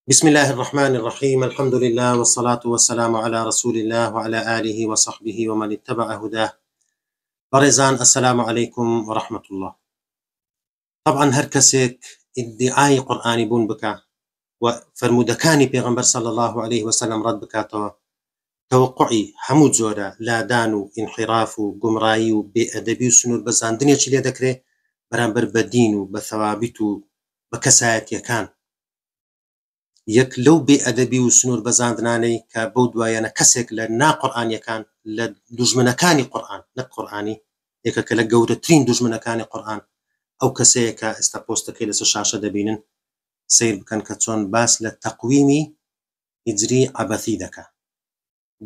بسم الله الرحمن الرحيم. الحمد لله والصلاة والسلام على رسول الله وعلى آله وصحبه ومن اتبع هداه. برزان السلام عليكم ورحمة الله. طبعا هر کەسێک ادعای قورآانی بوون بکە و فرمودەکانی پێغەمبەر صلى الله عليه وسلم ڕەت بکاتەوە، توقعی هەموو جۆرە لادان و انحراف و گومڕایی و بێئەدەبی و سنوور بەزاندنێکی لێ دەکرێت بەرامبەر بە دین و بە ثەوابت و بە کەسایەتیەکان. یەک لەو بێئەدەبی و سنوور بەزاندنانەی کە بەو دوایانە کەسێک لە ناقورئانیەکان لە دوژمنەکانی قورئان نەک قورئانی یەکێکە لە گەورەترین دوژمنەکانی قورئان ئەو کەسەیە کە ئێستا پۆستەکەی لەسەر شاشە دەبینن، سیر بکەن کە چۆن باس لە تەقویمی هیجری عەبەثی دەکات.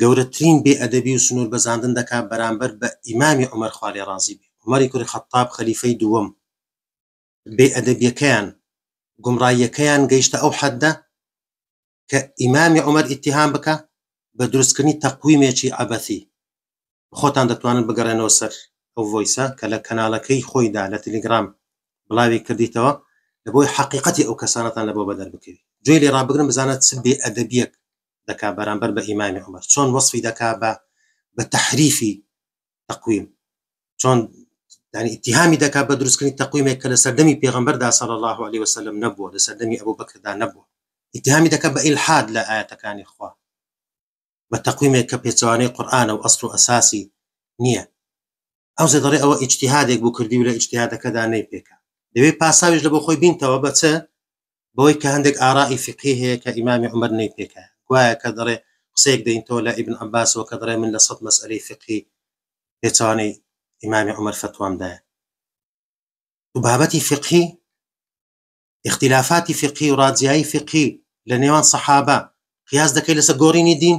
گەورەترین بێئەدەبی و سنوور بەزاندن دەکات بەرامبەر بە ئیمامی عومەر خوا لێ ڕازی بێ. عومەری کوڕی خەتاب خەلیفەی دووەم بێئەدەبیەکەیان گومڕاییەکەیان گەیشتە ئەو حەددە کە ئیمامی عومەر ئیتیهام بکە بە دروستکردنی تەقویمێکی عەبەثی. خۆتان دەتوانن بگەڕێنەوە سەر ئەو ڤۆیسە کە لە کەناڵەکەی خۆیدا لە تەلێگرام بڵاوی کردیتەوە لە بۆی حەقیقەتی ئەو کەسانەتان لە بۆ بەدەر بکەوێت. گوێی لێ ڕابگرن بزانێت چ بێئەدەبیەک دەکات بەرامبەر بە ئیمامی عومەر، چۆن وەصفی دەکات بە تەحریفی تەقویم، چۆن يعني اتهامی دەکات بە دروستکردنی تەقویمێک کە لە سەردەمی پێغەمبەردا صلى الله عليه وسلم نەبووە، لە سەردەمی ئەبوبەکردا نەبووە. اتهامی دەکات بە ئیلحاد لە ئایەتەکانی خوا، بە تەقویمێک کە پێچەوانەی قورئانە و ئەسڵ و ئەساسی نییە. ئەو زێدەڕێ ئەوە ئیجتیهادێک بوو کردی و لە ئیجتیهادەکەدا نەیپێکا. دەوێت پاساویش لە بۆ خۆی بینتەوە بە چە بەوەی کە هەندێک ئاڕائی فقهی هەیە کە ئیمامی عومەر نەیپێکا. گوایە کە دەڕێ قسەیەک دەینتەوە لە ئیبن عەباسەوە کە دەڕێ من لە 100 مەسئەلەی فقهی پێچەوانەی ئیمامی عومەر فتوامدایە. و بابەتی فقهی، اختلافاتی فقهی و ڕاجیایی فقهی لە نێوان سەحابە قیاس دەکەی لەسەر گۆڕینی دین،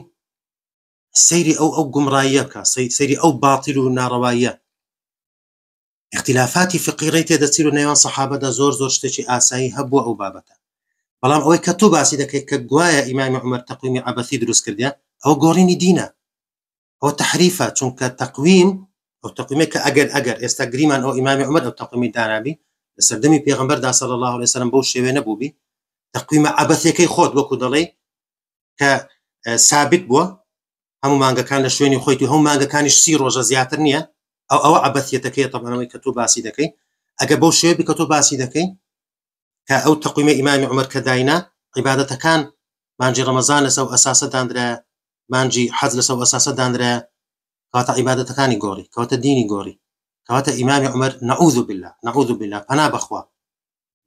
سەیری ئەو گومڕاییەکە، سەیری ئەو باتیل و ناڕەواییە. اختلافاتی فقهی ڕێی تێدەچێت و نێوان سەحابەدا زۆر شتێکی ئاسایی هەبووە ئەو بابەتە. بەڵام ئەوەی کە تو باسی دەکەیت کە گوایە ئیمامی عومەر تەقویمی عەبەثی دروست کردیە، ئەوە گۆڕینی دینە، ئەوە تەحریفە. چونکە تەقویم ئەو تەقویمێک کە ئەگەر ئێستا گریمان ئەو ئیمامی عومەر ئەو تەقویمی دانابی لە سەردەمی پێغەمبەردا صلی الله عليه وسلم بەو شێوەیە نەبووبی، تەقویمە عەبەثیەکەی خۆت وەکو دەڵێ کە ثابت بووە هەموو مانگەکان لە شوێنی خۆیت و هەموو مانگەکانیش 30 ڕۆژە زیاتر نییە، ئەوە عەبەثیەتەکەیە. تەمەنەوەی کە تو باسی دەکەی ئەگەر بەو شێوەیە کە تو باسی دەکەی کە ئەو تەقویمە ئیمامی عومەر کە داینا عیبادەتەکان مانجی ڕەمەزان لەسەر ئەساسە دانرایە، مانجی حەج لەسەر ئەساسە دانرایە، کەواتە عیبادەتەکانی گۆڕی، کەواتە دینی گۆڕی، کەواتە ئیمامی عومەر نەعوذ بالله پەنا بەخوا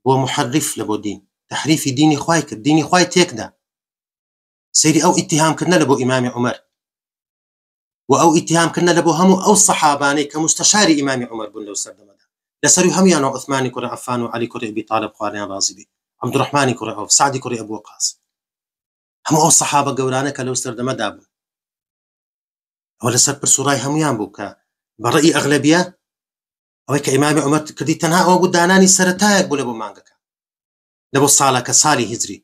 بۆ محرف لە بۆ دین، تەحریفی دینی خوای کرد، دینی خوای تێکدا. سەیری ئەو ئیتیهامکردنە لە بۆ ئیمامی عومەر و ئەو ئیتیهامکردنە لە بۆ هەموو ئەو سەحابانەی کە مستەشاری ئیمامی عومەر بوون لەو سەردەمەدا، لەسەروی هەمویانەوە عوثمانی کوڕی عەفان و عەلی کوڕی ئەبی طالب خوالیان ڕازی بێ، عەبدوڕەحمانی کوڕی عەوف، سعدی کوڕی ئەبو وەقاص، هەموو ئەو سەحابە گەورانە کە لەو سەردەمەدا بوون، ئەوە لەسەر پرسوڕای هەمویان بوو کە بەڕێی ئەغلەبیە ئەوەی کە ئیمامی عومەر کردی تەنها ئەوە بوو دانانی سەرەتایەک بوو لە بۆ مانگەکە، لە بۆ ساڵەکە ساڵی هیجری.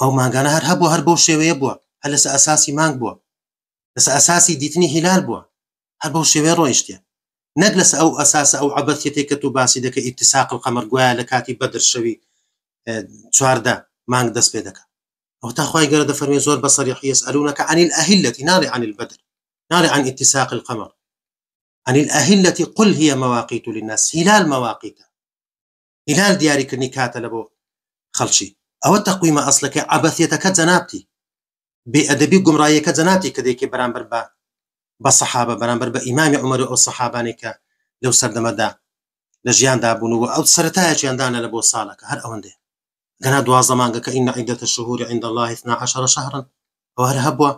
ئەو مانگانە هەر هەبووە، هەر بەو شێوەیە بووە، هەر لەسەر ئەساسی مانگ بووە، لەسەر ئەساسی دیتنی هیلال بووە، هەر بەو شێوەیە ڕۆیشتە، نەک لەسەر ئەو ئەساسە ئەو عەبەثیەتێک کە تو باسی دەکەی ئیتساق القەمەر گوایە لە کاتی بەدر شەوی 14 مانگ دەست پێ دەکات. ئەو تا خوای گەورە دەفەرمێ زۆر بەصەریح يسألونك عن الأهلة ناڵێ عن البدر، ناڵێ عن اتساق القمر، عن الأهلة قل هي مواقيت للناس، هلال مواقيت، هلال دیاریکردنی کاتە لە بۆ خەڵکی. ئەوە تەقویمە ئەسڵەکەی عەبەثیەتەکە جەنابتی، بێئەدەبی گومڕاییەکە جەنابتی کە دەیکێ بەرامبەر بە سەحابە، بەرامبەر بە ئیمامی عومەر و ئەو سەحابانەی کە لەو سەردەمەدا لە ژیاندا بوون و ئەو سەرەتایەکیان دانە لە بۆ ساڵەکە هەر ئەوەندەیە. گەنا 12 مانگەکە ئین عیدەتە الشهور عند الله 12 شهرا، ئەوە هەر هەبووە،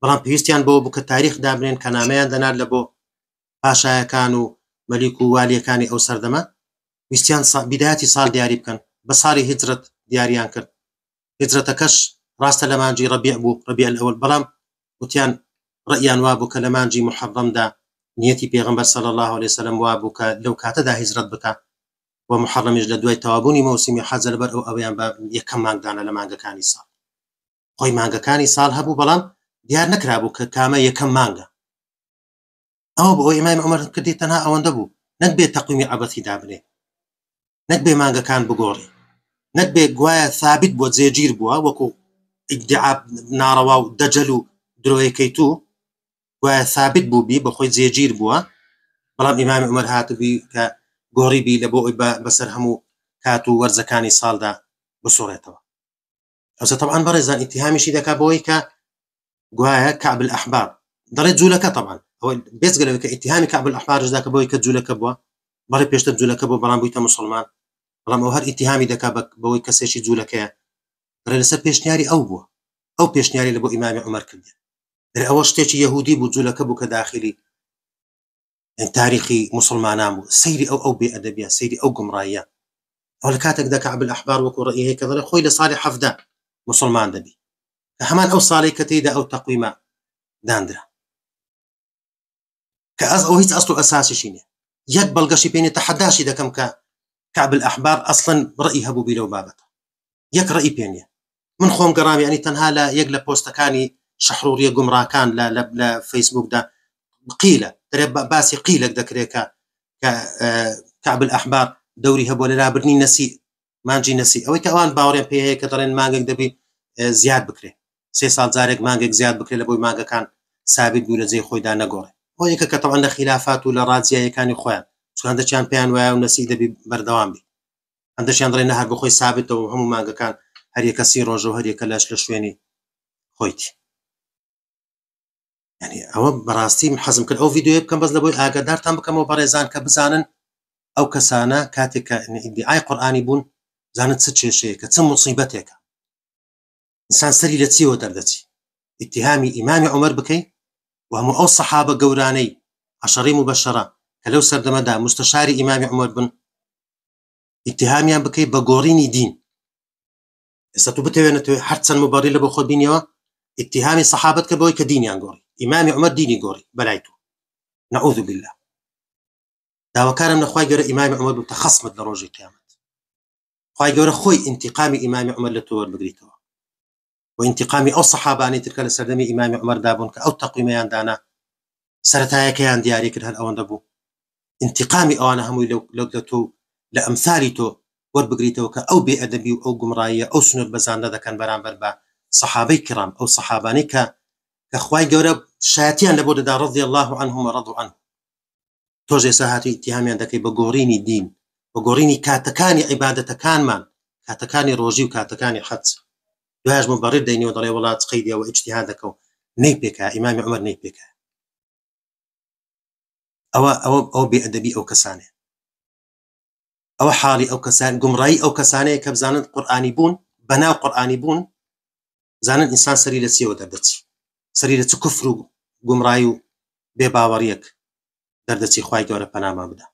بەڵام پێویستیان بۆ بوو کە تاریخ دابنێن، کە نامەیان دەنات لە بۆ پاشایەکان و مەلیک و والیەکانی ئەو سەردەمە، ویستیان بیدایەتی ساڵ دیاری بکەن، بە ساڵی هیجرەت دیاریان کرد. هیجرەتەکەش ڕاستە لە مانجی ڕەبیع بوو، ڕەبیع الأول، بەڵام وتیان ڕەئیان وا بوو کە لە مانجی محەڕەمدا نیەتی پێغەمبەر صلی الله عليه وسلم وا بوو کە لەو کاتەدا هیجرەت بکات و محەڕەمیش لە دوای تەوابوونی مەوسیمی حەج لەبەر ئەویان بە یەکەم مانگدانە لە مانگەکانی ساڵ. خۆی مانگەکانی ساڵ هەبوو بەڵام دیار نەکرابوو کە کامە یەکەم مانگە. ئەوە بۆ ئیمامی عومەر کردی تەنها ئەوەندە بوو، نەک بێت تەقویمی عەبەثی دابنێ، نەک بێ مانگەکان بگۆڕی، نەک بێ گوایە ثابت بووە جێگیر بووە وەکو ئیدعا ناڕەوا و دەجەل و درۆیەکەی تو گوایە ثابت بوو بی بەخۆی جێگیر بووە بەڵام ئیمامی عومەر هاتبی کە گۆڕیبی لە بۆ ئەوی بەسەر هەموو کات و وەرزەکانی ساڵدا بسوڕێتەوە. ئەوسە طبعاً بەڕێزان ئیتیهامیشی دەکا بەوەی کە گوایە کعب الأحبار دەڵێت جوولەکە طبعاً ئەوە بێزگەلەوەی کە ئیتیهامی کعب الأحبارش داکە بەوەی کە جوولەکە بووە بەڵێ پێشتر جوولەکە بوو بەڵام بوویتە موسڵمان بەڵام ئەو هەر ئیتیهامی دەکا بەوەی کەسێکی جوولەکەیە دەڵێ لەسەر پێشنیاری ئەو بووە ئەو پێشنیاری لە بۆ ئیمامی عومەر کردی دەڵێ ئەوە شتێکی یەهودی بوو جوولەکە بوو کە داخلی تاریخی مسلمانان بوو سەیری ئەو بێئەدەبیە سەیری ئەو گومڕاییە ئەو لە کاتێکدا کعب الأحبار وەکو ڕەئی هەیە کە دەڵێ خۆی لە ساڵی 17 مسلمان دەبی کە هەمان ئەو ساڵی کە تێیدا ئەو تەقویمە دانرا کە ئەو هیچ ئەسڵ و ئەساسیشی نییە یەک بەڵگەشی پێێنێ تەحەداشی دەکەم کە کعب الأحبار ئەسڵەن ڕەئی هەبوو بی لەو بابەتە یەک ڕەئی پێ نییە من خۆم گەڕام یعنی تەنها لە یەک لە پۆستەکانی شەحڕوریە گومڕاکان لە فەیسبوکدا قیلە دەرێ باسی قیلێک دەکرێت کە کعب الأحبار دەوری هەبووە لە لابردنی نەسی مانجی نەسی ئەوەی کە ئەوان باوەڕیان پێ هەیە کە دەڵێن مانگێک دەبی زیاد بکرێ 3 ساڵ جارێک مانگێک زیاد بکرێت لە بۆی مانگەکان سابت بوو لە جێی خۆیدا نەگۆڕێ بۆ یەکە کە تەوان لە خلافات و لە ڕاجیایەکانی خۆیان چون هەندێکیان پێیان وایە و نەسی دەبی بەردەوام بی هەندێکیان دەڵێن نە هەر بە خۆی سابتەوە و هەموو مانگەکان هەر یەکە 30 ڕۆژە و هەر یەکە لەش لە شوێنی خۆیتی يعني ئەوە بەڕاستی حەزم کرد ئەو ڤیدیۆ بکەم بەس لە بۆی ئاگادارتان بکەمەوە بەڕێزان کە بزانن ئەو کەسانە کاتێک کە ئیدعای قورئانی بوون زانن چ کێشەیە کە چ موسیبەتێکە ئینسان سەری لە چیەوە دەردەچی ئیتیهامی ئیمامی عومەر بکەی و هەموو ئەو سەحابە گەورانەی عەشەرەی مبەشەرە کە لەو سەردەمەدا مستەشاری ئیمامی عومەر بن ئیتیهامیان بکەی بە گۆڕینی دین ئێستا تو بتەوێنێتەوە هەر چەند مبەڕی لە بۆ خۆت بینیەوە اتهامی صحابت کە بۆی کە دینیان گۆڕی ئیمامی عومەر دینی گۆڕی بەلای تو نعوذ بالله داواکارم لە خوای گەورە ئیمامی عومەر بوو تەخەسمت لە ڕۆژی قیامەت خوای گەورە خۆی انتقامی ئیمامی عومەر لە تۆ وەربگریتەوە و انتقامی ئەو سەحابانەی تر کە لە سەردەمی ئیمامی عومەر دابوون کە ئەو تەقویمەیان دانا سەرەتایەکەیان دیاری کرد هەر ئەوەندە بوو انتقامی ئەوانە هەمووی لە تۆ لە ئەمثالی تۆ وەربگریتەوە کە ئەو بێئەدەبی و ئەو گومڕاییە ئەو سنوور بەزاندە دەکەن بەرامبەر بە صحابەی کرام ئەو صحابانەی کە خوای گەورە شایەتیان لەبۆ دەدا رضی الله عنهم ورضوا عنه تۆش ئێستا هاتی ئیتیهامیان دەکەی بە گۆڕینی دین بە گۆڕینی کاتەکانی عیبادەتەکانمان کاتەکانی ڕۆژی و کاتەکانی حەج دوایش مبەڕیر دەینەوە دەڵێ وڵات قەیدیەوە ئیجتیهادەکە و نەی پێکایە ئیمامی عومەر نەی پێکایە ئەوە بێئەدەبی ئەو کەسانەیە ئەوە حاڵی ئەو کەسان گومڕایی ئەو کەسانەیە کە بزانن قورئانی بوون بەناو قورئانی بوون زانن ئینسان سەری لە چیەوە دەردەچی سەری لە چ کوفر و گومڕایی و بێباوەڕیەک دەردەچی خوای گەورە پەنامان بدە